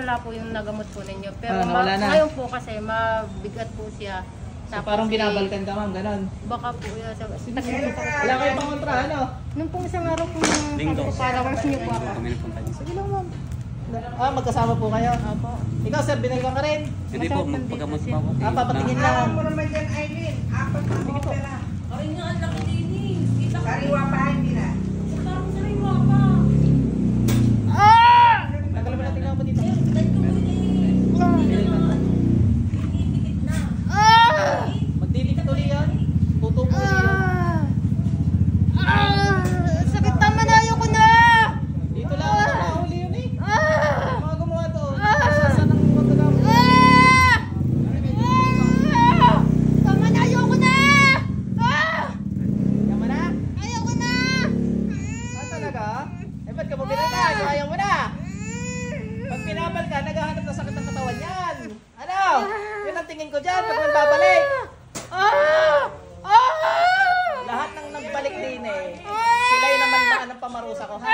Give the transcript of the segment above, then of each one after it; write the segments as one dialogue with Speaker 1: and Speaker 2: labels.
Speaker 1: nawala po yung nagamot po ninyo. Pero
Speaker 2: nawala na.
Speaker 1: ngayon po kasi mabigat po siya.
Speaker 2: So parang binabalkan ka ma'am, ganon.
Speaker 1: Baka po yun.
Speaker 2: Wala kayong pangontra, ano?
Speaker 1: Nung pong isang araw po sabi ko para once niyo po ako.
Speaker 2: Sige lang ma'am. Magkasama po kayo?
Speaker 1: Opo.
Speaker 2: Ikaw sir, binalkan ka rin?
Speaker 3: Hindi po, magpagamot pa ako.
Speaker 2: Papatingin lang.
Speaker 4: Alam mo naman dyan, Aileen. Apat na opera.
Speaker 5: Ay nga, ang laki din eh. Kita ko.
Speaker 4: Sariwa pa, hindi na.
Speaker 5: Parang sariwa pa.
Speaker 2: Nagalaman natin lang po dito.
Speaker 5: Dikit na.
Speaker 2: Magdidikit ulit yan. Tutubo ulit yan.
Speaker 1: Sakit naman, ayoko na!
Speaker 2: Dito lang ako nakahuli yun eh. Mga gumawa doon. Saan ang magagamit?
Speaker 1: Tama na, ayoko na!
Speaker 2: Yaman na?
Speaker 1: Ayoko na!
Speaker 2: Talaga? Ba't ka bumili ka? Ayaw mo na. Pag pinabal ka, naghahanap na sakit ng katawan yan. Ano? Yun ang tingin ko dyan pag nagbabalik. Lahat ng nagbalik din eh. Sila yung naman na ng pamarusa ko, ha?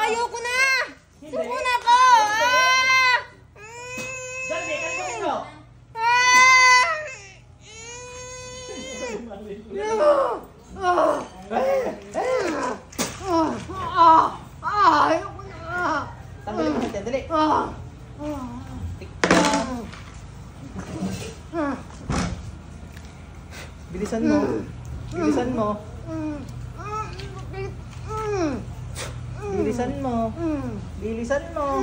Speaker 1: Ayoko na! Suko na ko!
Speaker 2: Darby, kalbukin mo.
Speaker 1: Ayoko na!
Speaker 2: Tanggalin mo natin, dali. Bilisan mo. Bilisan mo. Bilisan mo. Bilisan mo.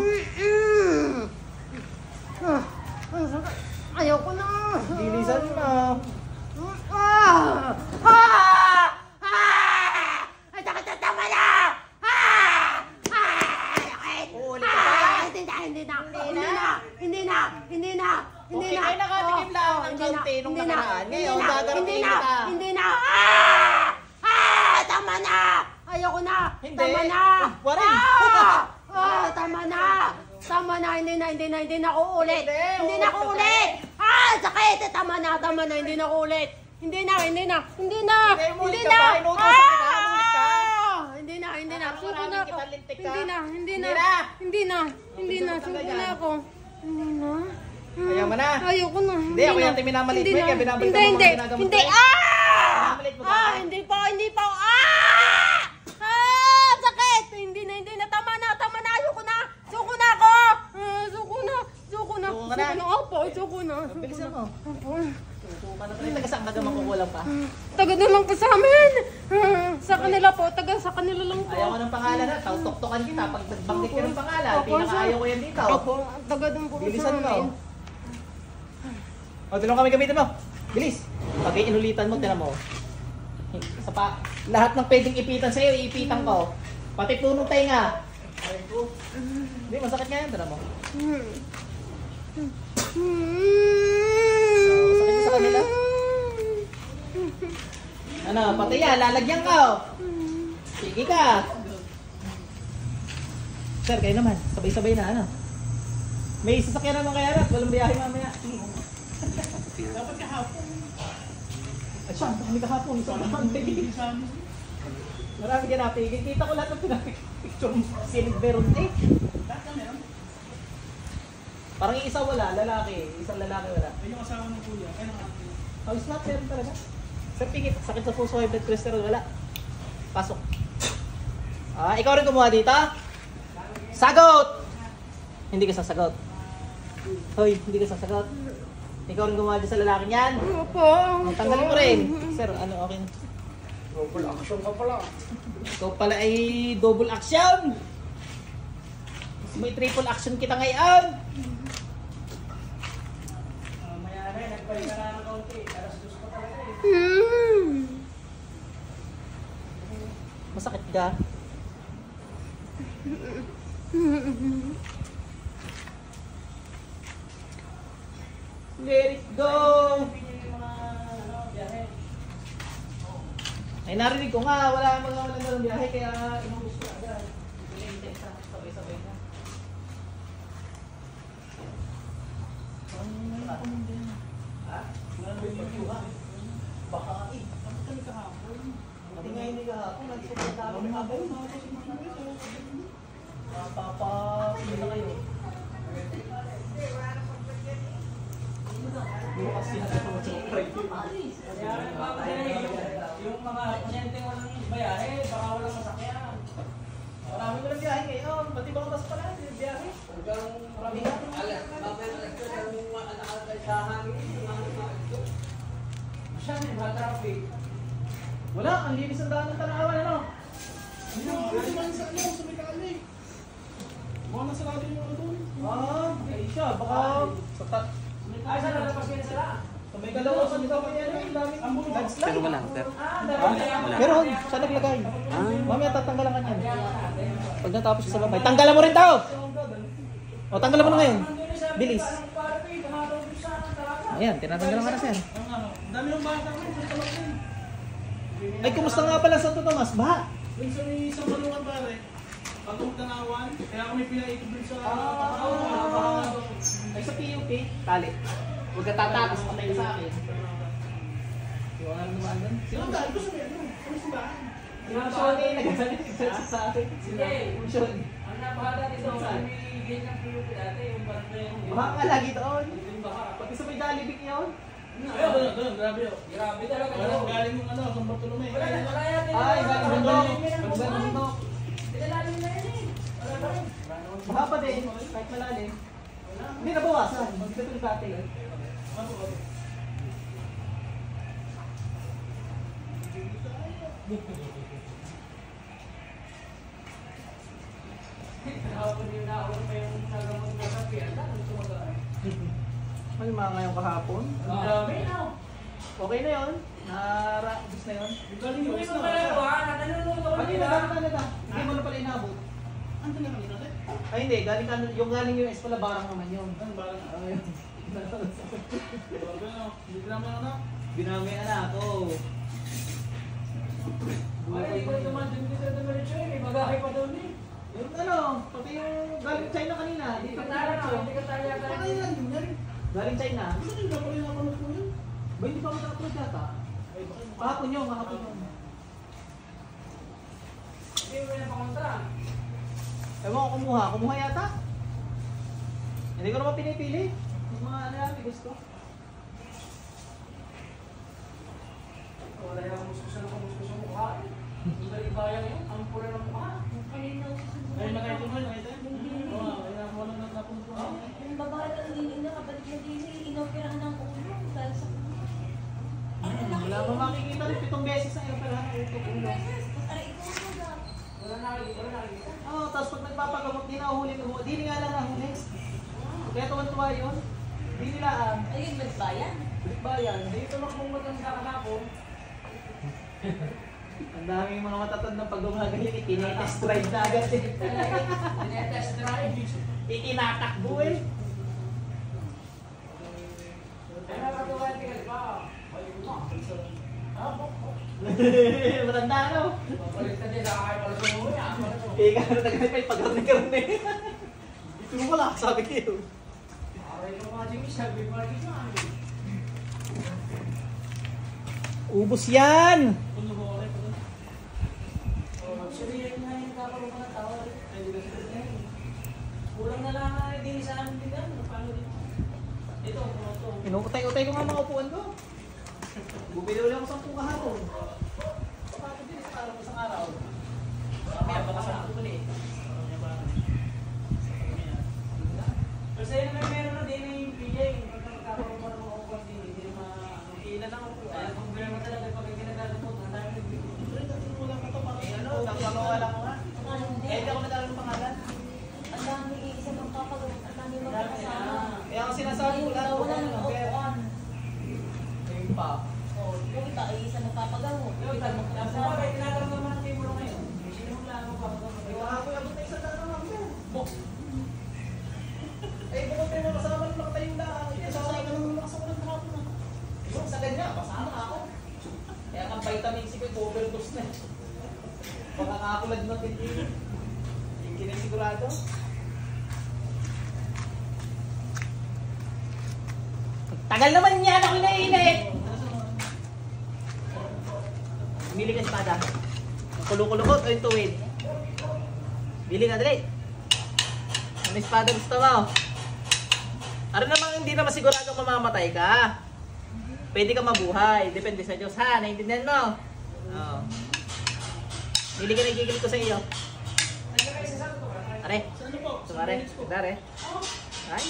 Speaker 1: Ayoko na!
Speaker 2: Bilisan mo.
Speaker 1: Ay, sakit na tama na!
Speaker 2: Uulit ka pa.
Speaker 1: Hindi na!
Speaker 2: Okay, kayo nakatikim lang ng kaunti nung nakaraan. Ngayon, gagawin kita.
Speaker 1: Hindi na! Tama na! Ayoko na!
Speaker 2: Hindi.
Speaker 1: Tama na!
Speaker 2: Warin.
Speaker 1: Tama na! Tama na! Hindi na ako ulit! Hindi na ako
Speaker 2: uulit ka
Speaker 1: ulit! Sakit! Tama na! Hindi na ako ulit! Hindi na!
Speaker 2: Hindi, umulit ka pa. Inuutosan kita. Umulit ka.
Speaker 1: Hindi na! Suko na ako!
Speaker 2: Kita lintik ka.
Speaker 1: Hindi na! Suko na ako! Hindi na!
Speaker 2: Ayaw mo na.
Speaker 1: Ayoko na!
Speaker 2: Hindi, ako yung minamalit mo. Kaya binabalik mo mga ginagawa mo.
Speaker 1: Hindi!
Speaker 2: Minamalit mo ka.
Speaker 1: Hindi pa! Sakit! Hindi na! Tama na! Ayoko na! Suko na ako! Suko na!
Speaker 2: Suko ka na?
Speaker 1: Opo, suko na.
Speaker 2: Bilisan mo.
Speaker 1: Opo.
Speaker 2: Suko ka na. Taga-saan ka naman kukulang pa.
Speaker 1: Taga naman po sa amin. Sa kanila po. Sa kanila lang po.
Speaker 2: Ayaw ko ng pangalan na. Tuktokan kita. Pag nagbanggit ka ng pangalan,
Speaker 1: Opo,
Speaker 2: pinakaayaw ko yan dito.
Speaker 1: Opo. Taga doon po sa
Speaker 2: Bilisan mo.
Speaker 1: amin.
Speaker 2: O, tulong kami gamitin mo. Bilis. Pag inulitan mo, tinan mo. Lahat ng pwedeng ipitan sa'yo, iipitan ko. Pati puno tenga. Hindi, masakit nga yan. Tinan mo. Masakit mo sa kanila. Ano, pati yan. Lalagyan ka. Sige ka. Sir, kayo naman. Sabay-sabay na. Ano? May sasakyan naman kaya rat. Walang biyahe mamaya. Sige. Dapat kahapon. At siya, kami kahapon. Marami ka napigil. Kita ko lahat ng pinapicture mo. Silveron eh. Parang yung isa wala, lalaki. Isang lalaki wala. Ay, yung asawa ng kuya. Ay, nakakita. Oh, snap meron talaga. Sir, pigit. Sakit sa puso, high blood cholesterol, wala. Pasok. Ikaw rin kumuha dito? Sagot! Hindi ka sasagot. Hoy, hindi ka sasagot. Ikaw rin gumawa dyan sa lalaking yan?
Speaker 1: Opo.
Speaker 2: Tanggalin mo rin. Sir, ano, okay.
Speaker 4: Double action ka pala.
Speaker 2: Ikaw pala ay double action. May triple action kita ngayon. Maya rin, nagpahinga na ng kaunti. Alas 2 pa talaga eh. Masakit ka? Let it go! Ay, narinig ko nga, wala ng biyahe, kaya inubos ko agad. Pinahintay sa sabay-sabay na. Ha? Wala na yung pagkuha. Baka eh. Bakit kami kahapon? Hindi nga hindi kahapon. Nagsusunod namin habang. Papapili na kayo. Bukas yan.
Speaker 3: Yung mga kunyente walang bayahe, baka walang masakyan.
Speaker 2: Marami ko ng biyahe ngayon. Pati ba katas pala? Yung biyahe. Marami ka. Wala, ang linis ang daan ng Tanawan, ano? Ay siya, baka
Speaker 3: Ay, saan nalapas yan sila?
Speaker 2: sa may kalawasan nito kaya yung daming landslide.
Speaker 3: Pero wala, sir.
Speaker 2: Meron, siya naglagay. Mamaya tatanggalan ka niyan. Pag natapos siya sa babay, tanggalan mo rin tao! O, tanggalan mo na ngayon. Bilis. Ayan, tinatanggalan ka na sir.
Speaker 6: Dami ng bata ko,
Speaker 2: Ay, kumusta nga pala Santo Tomas? Baha!
Speaker 6: dun sa may isang balungan pare, pagong Tanawan, kaya kami pinaikot dun sa
Speaker 2: Ay, sa PUP, tali. Huwag ka tatakas, patay ka sa akin. Yung ano naman doon?
Speaker 6: Sino ang dahil ko sa meron? Ano si Bahan?
Speaker 2: Yung Shoni, nagsalit sa akin.
Speaker 3: Sige.
Speaker 2: Yung Shoni.
Speaker 3: Ang napakada dito, may gate ng PUP dati, yung barangay yung
Speaker 2: Baha ka lagi doon. Pati sa may Jollibee yun.
Speaker 6: Doon, grabe yun.
Speaker 3: Grabe talaga
Speaker 6: Ano,
Speaker 3: yun.
Speaker 6: galing yung ano, San Bartolome.
Speaker 3: Wala yan.
Speaker 2: Ay, galing bundok. Galing bundok.
Speaker 3: Pinalalim na yan eh. Wala pa rin.
Speaker 2: Baha pa din, kahit malalim. Hindi nabawasan. Magdito yung dati.
Speaker 3: Nakapag yung naawal pa yung nagamot na sa piyata. Ano tumagaan?
Speaker 2: May mga ngayong kahapon.
Speaker 3: Ang dami na.
Speaker 2: Okay na yun. Gusto na yun.
Speaker 6: Galing yung
Speaker 3: Hindi
Speaker 6: isa.
Speaker 3: mo pala yung nalulunod ako
Speaker 2: Kanina,
Speaker 3: nila.
Speaker 2: kanina. Hindi mo na pala inabot.
Speaker 6: Ano na kanina?
Speaker 2: Ay hindi, yung galing US pala barang naman yun.
Speaker 6: Ano, barang
Speaker 2: Ayun.
Speaker 6: Grabe, ano? Hindi ko naman ano.
Speaker 2: Binamay na ako.
Speaker 3: Ay, ikaw naman din dito sa Malaysia eh. May bagahe pa doon eh.
Speaker 2: Yung ano, pati yung galing China kanina. Di
Speaker 3: Hindi
Speaker 2: pa
Speaker 3: ka tala na. Hindi ka tala yata.
Speaker 6: Ano yan? Yun yan.
Speaker 2: Galing China.
Speaker 6: Gusto nyo na pala yung napanood ko yun?
Speaker 2: Ba hindi pa ako nakapunod yata?
Speaker 6: Ay, baka
Speaker 2: Kahapon yun, kahapon yun.
Speaker 3: Hindi mo yan pakontra.
Speaker 2: Ewan ko kumuha yata. Hindi ko naman pinipili. Yung mga ano yan, may gusto.
Speaker 3: Wala yung muskus sa mukha eh. Hindi ka ibayang yun. Ang pula ng mukha.
Speaker 6: ay, nakita mo, nakita mo? Oo, ay, wala na napunod ko.
Speaker 5: Yung babae na hindi na kapatid na din inoperahan ng ulo dahil sa
Speaker 2: Wala mo makikita rin 7 beses na yung pala ng ulo.
Speaker 5: aray ko na.
Speaker 3: Wala nakikita.
Speaker 2: Oo, tapos pag nagpapagamot, di na uhuli mo. Di nga lang nahuli. Kaya tuwan-tuwa yun. Di nila
Speaker 5: Ayun, nagbayan.
Speaker 2: bayan.
Speaker 3: Dito makmumutang sa kahapon.
Speaker 2: Ang daming mga matatandang pag gumagaling, tinetest drive na agad eh.
Speaker 3: Tinetest drive.
Speaker 2: Itinatakbo eh.
Speaker 3: Ay, nakatuwa yung tigas pa. Balik mo.
Speaker 2: Matanda no?
Speaker 3: Balik ka din. Nakakay pala sa umuwi.
Speaker 2: Ika na nagkakipay pag-karne-karne. Ito mo pala, sabi kayo.
Speaker 3: Aray ko mga Jimmy. Sabi pa rin sa amin.
Speaker 2: Ubus yan!
Speaker 6: Puno ko ulit.
Speaker 3: Actually, yun nga yung kakalong mga tao. Ay, di ba siya? Kulang na lang na din sa amin din. Paano din? Ito, ito.
Speaker 2: Inutay-utay ko nga mga upuan ko. Bumili ulit ako 10 kahapon. Bakit din sa araw isang araw? Mamaya baka sa ako ulit.
Speaker 3: Pero sa'yo naman meron na din yung PJ. Pag nagkakaroon pa ng mga upuan din, hindi naman ilan lang ako. Kung gano'n mo talaga pag ginagagamot, ang dami ng PJ.
Speaker 2: Ano, nagpagawa lang ko nga. Eh, hindi ako nag-aral ng pangalan.
Speaker 5: Ang dami isa magpapagamot. Ang dami magkakasama.
Speaker 2: Kaya ang sinasabi ko lahat,
Speaker 5: Wala nang upuan.
Speaker 2: Ayun pa.
Speaker 5: Oh, yung iba ay isa magpapagamot. Yung iba
Speaker 3: Nasa
Speaker 5: magkakasama.
Speaker 3: bagay, tinatanong naman ang table ngayon. Sino mo lang ako
Speaker 2: Yung ako yung abot na isang daan lang ako. Eh, bukod kayo mga kasama ng nakatayo na. Kasama ka nang nakasama ng kahapon na. Yung sa ganyan, basama ako. Kaya ang vitamin C ko, overdose na. Baka nakakulad na hindi. Hindi na sigurado. Tagal naman yan, ako inainit. Bili ka espada. Ang kulo-kulukot o yung tuwid? Bili ka, dali. Ang espada gusto mo. Ano namang hindi naman siguradong mamamatay ka. pwede ka mabuhay. Depende sa Diyos ha. Naintindihan mo? Oo. Hindi ka nagigil ko sa iyo. Are. Sumare. Are. Ay.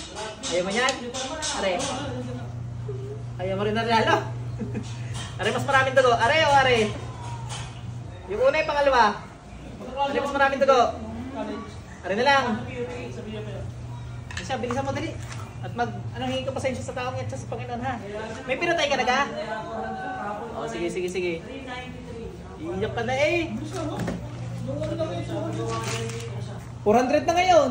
Speaker 2: Ayaw mo yan? Are. Ayaw mo rin na lalo. Are, mas maraming dugo. Are o are? Yung una yung pangalawa. Are, mas maraming dugo. Are na lang. Siya, bilisan mo dali. At hingi ko pasensya sa taong yan sa Panginoon ha. May pinatay ka na ga? Oh, sige. Iiyak ka na eh. 400 na ngayon.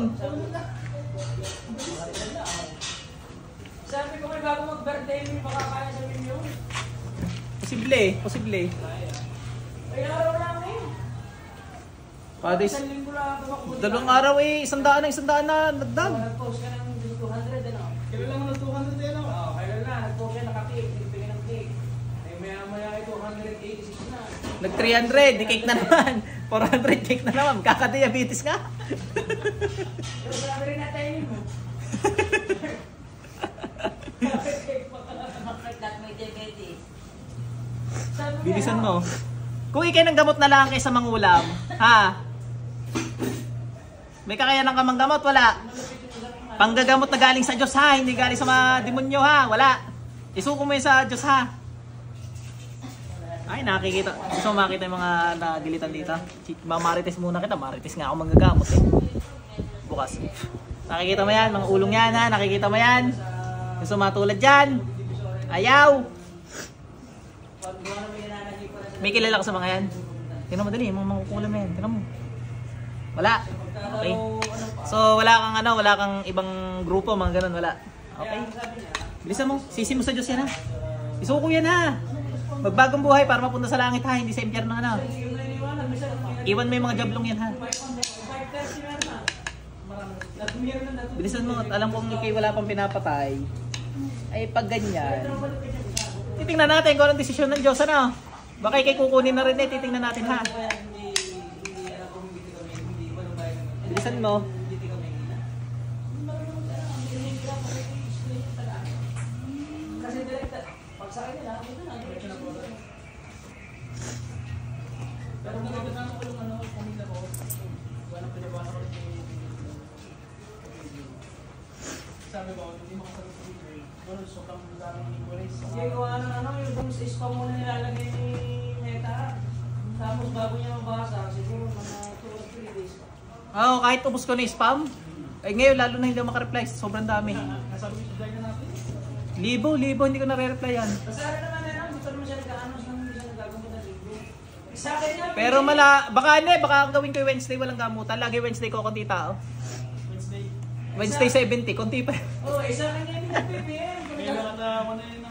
Speaker 3: Sabi ko may bago mag-birthday mo, baka kaya sabihin nyo.
Speaker 2: Posible.
Speaker 3: Ay, araw lang eh.
Speaker 2: Padis.
Speaker 3: Isang linggo lang ako.
Speaker 2: 2 araw eh. 100 na nagdag.
Speaker 3: Nag-post ka ng 200 ano?
Speaker 6: Kailan lang ng 200 yan ako?
Speaker 3: Oo, kailan na. Nag-post ka naka-cake. Nagpigay ng cake. Ay, maya ay 286 na.
Speaker 2: Nag 300, di cake na naman. 400 cake na naman. Kaka-diabetes ka.
Speaker 3: Pero sabi rin natin mo.
Speaker 5: Bakit may diabetes?
Speaker 2: Bilisan mo. Kung ikay ng gamot na lang kaysa mangulam, ha? May kakayanan ka mang gamot? Wala. Panggagamot na galing sa Diyos ha, hindi galing sa mga demonyo ha. Wala. Isuko mo yun sa Diyos ha. Ay, nakikita. Gusto mo makita yung mga nagilitan dito? Mamarites muna kita. Marites nga ako manggagamot eh. Bukas. Nakikita mo yan, mga ulong yan ha. Nakikita mo yan. Gusto mo matulad dyan. Ayaw. May kilala ka sa mga yan? Tingnan mo dali, mga makukulam na yan. Tingnan mo. Wala. Okay. So wala kang ibang grupo, mga ganun, wala. Okay. Bilisan mo. Sisi mo sa Diyos yan ha. Isuko yan ha. Magbagong buhay para mapunta sa langit ha, hindi sa impyerno ano. Iwan mo yung mga jablong yan ha. Bilisan mo at alam kong ikay wala pang pinapatay. Ay pag ganyan. Titingnan natin kung anong desisyon ng Diyos ano. Baka ikay kukunin na rin eh, titingnan natin ha. Bilisan mo.
Speaker 3: Kasi direkta, pag sa akin nila, ito na.
Speaker 6: Pero nagagandaan ko yung pamilya ko. Walang pinabasa ko rin sabi ko, hindi makasagot sa video. Well, sobrang daming inquiries.
Speaker 3: Kasi gawa ng yung sa spam mo na nilalagay ni Meta. Tapos bago niya mabasa, siguro mga 2 or 3 days pa.
Speaker 2: Oo, kahit ubos ko na yung spam. Ay ngayon lalo na hindi ako makareply, sobrang dami.
Speaker 6: Nasabi ko sa na natin.
Speaker 2: Libo, hindi ko na-replyan.
Speaker 3: Kasi ano naman yan, dito naman siya nag-anos nang hindi siya nagagamot ng libo. Sa akin yan,
Speaker 2: Pero baka ang gawin ko yung Wednesday walang gamutan. Lagi Wednesday ko konti tao. Wednesday 70, konti pa.
Speaker 3: oh, isa akin yan yung PPM.
Speaker 6: Kaya lang na ano yun.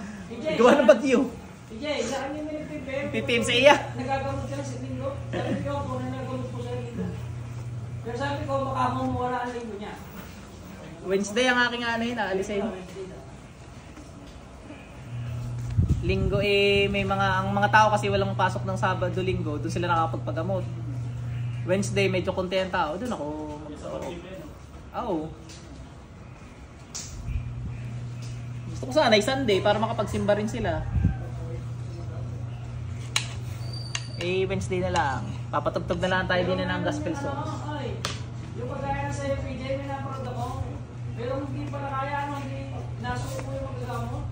Speaker 2: Gawa ng bagyo.
Speaker 3: Isa akin yan yung PPM.
Speaker 2: PPM sa iya.
Speaker 3: Nagagamot ka na sa linggo. Sabi ko ako na nagagamot ko sa linggo. Pero sabi ko, baka mawala ang linggo niya.
Speaker 2: Wednesday ang aking aalisin. Linggo may ang mga tao kasi walang pasok ng Sabado, Linggo, doon sila nakakapagpagamot. Wednesday medyo konti ang tao, doon ako magsasaroon. Oo. Gusto ko sana Sunday para makapagsimba rin sila. Wednesday na lang. Papatugtog na lang tayo din ng gospel songs.
Speaker 3: Yung pagkaya na sa'yo, PJ, may naparod ako. Pero hindi pa na kaya, hindi nasuko ko yung magagamot.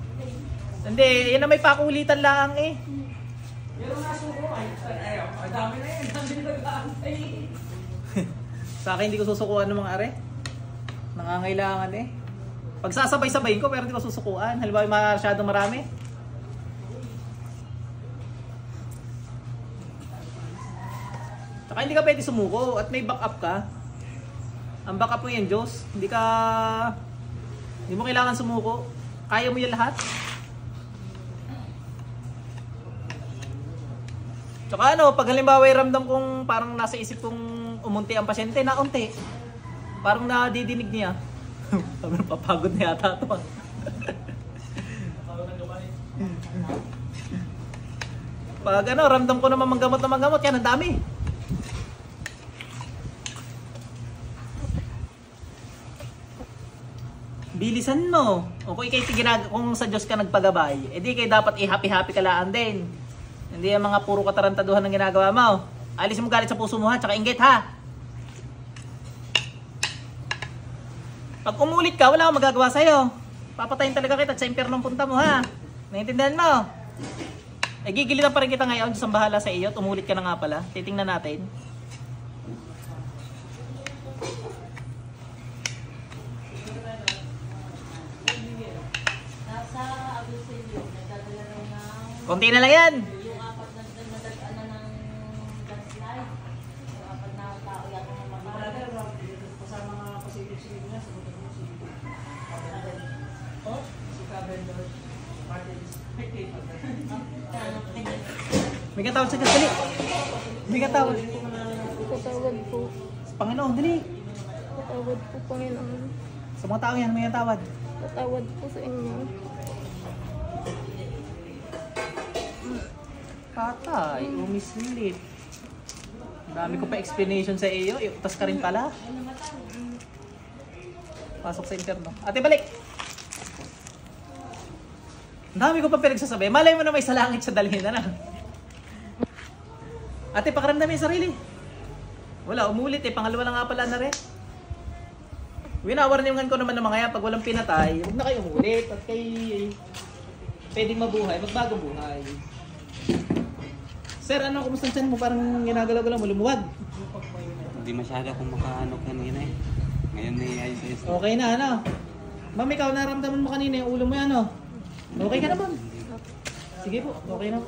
Speaker 2: Hindi, yan na may pakulitan lang eh.
Speaker 3: Pero nasuko, ay dami na yun. Dami na nag-aantay.
Speaker 2: Sa akin hindi ko susukuan ng mga are. Nangangailangan eh. Pagsasabay-sabayin ko pero hindi ko susukuan. Halimbawa masyadong marami. Saka hindi ka pwede sumuko at may backup ka. Ang backup mo yan, Diyos. Hindi mo kailangan sumuko. Kaya mo yan lahat. Tsaka pag halimbawa ramdam kong parang nasa isip kong umunti ang pasyente, naunti. Parang nadidinig niya. Papagod na yata ito. Pag ramdam ko naman manggamot, yan ang dami. Bilisan mo. O kung kung sa Diyos ka nagpagabay, edi kayo dapat i-happy-happy ka laan din. Hindi yung mga puro katarantaduhan ng ginagawa mo. Alis mo galit sa puso mo ha, tsaka inggit ha. Pag umulit ka, wala akong magagawa sa'yo. Papatayin talaga kita at sa impyernong punta mo ha. Naiintindihan mo? Eh gigilitan pa rin kita ngayon, Diyos ang bahala sa iyo. Umulit ka na nga pala. Titingnan natin.
Speaker 5: Nasa Agosilio, nagdadala raw ng
Speaker 2: Konti na lang yan.
Speaker 5: yung apat na nadagdaan na ng landslide. Yung apat na tao yata ng
Speaker 3: Brother,
Speaker 5: mamatay.
Speaker 3: kasama mga positive sila niya, sagutan mo si
Speaker 6: Oh?
Speaker 3: si Cavendor. Party spectator.
Speaker 2: May katawad sa Diyos, dali. May katawad.
Speaker 1: Patawad po.
Speaker 2: Sa Panginoon, dali.
Speaker 1: Patawad po, Panginoon.
Speaker 2: Sa mga tao yan, may katawad.
Speaker 1: Patawad po sa inyo.
Speaker 2: Patay, umislit. Ang dami ko pa explanation sa iyo. Iutas ka rin pala. Pasok sa interno. Ate, balik! Ang dami ko pa pinagsasabi. Malay mo na may salangit sa dalhin na. Ate, pakaramdam yung sarili. Wala, umulit eh. Pangalawa na nga pala na rin. Winawarningan ko naman ng mga yan. Pag walang pinatay, huwag na kayo umulit. At kay pwedeng mabuhay, magbagong buhay. Sir, ano, kumusta ang tiyan mo? Parang ginagalaw-galaw mo, lumuwag.
Speaker 7: Hindi masyado akong makaano kanina eh. Ngayon may ayos-ayos.
Speaker 2: Okay na, ano? Ma'am, ikaw naramdaman mo kanina yung ulo mo yan, ano? Okay ka naman? Sige po, okay na.